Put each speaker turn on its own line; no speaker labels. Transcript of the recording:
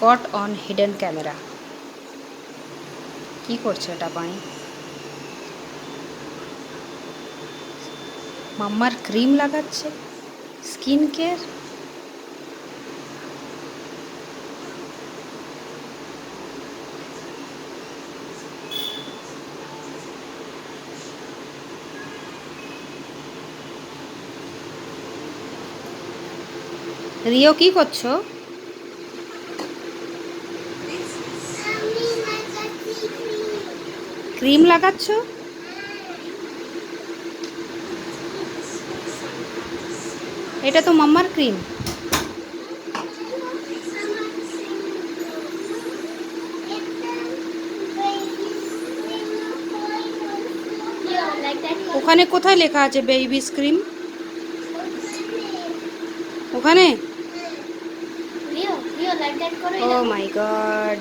Caught on hidden camera. কি করছে এটা পানি? মাম্মার ক্রিম লাগাচ্ছে, স্কিন কেয়ার। রিও কি করছো? ক্রিম লাগাচ্ছ? এটা তো মাম্মার ক্রিম। ওখানে কোথায় লেখা আছে বেবিস ক্রিম? ওখানে? ও মাই গড।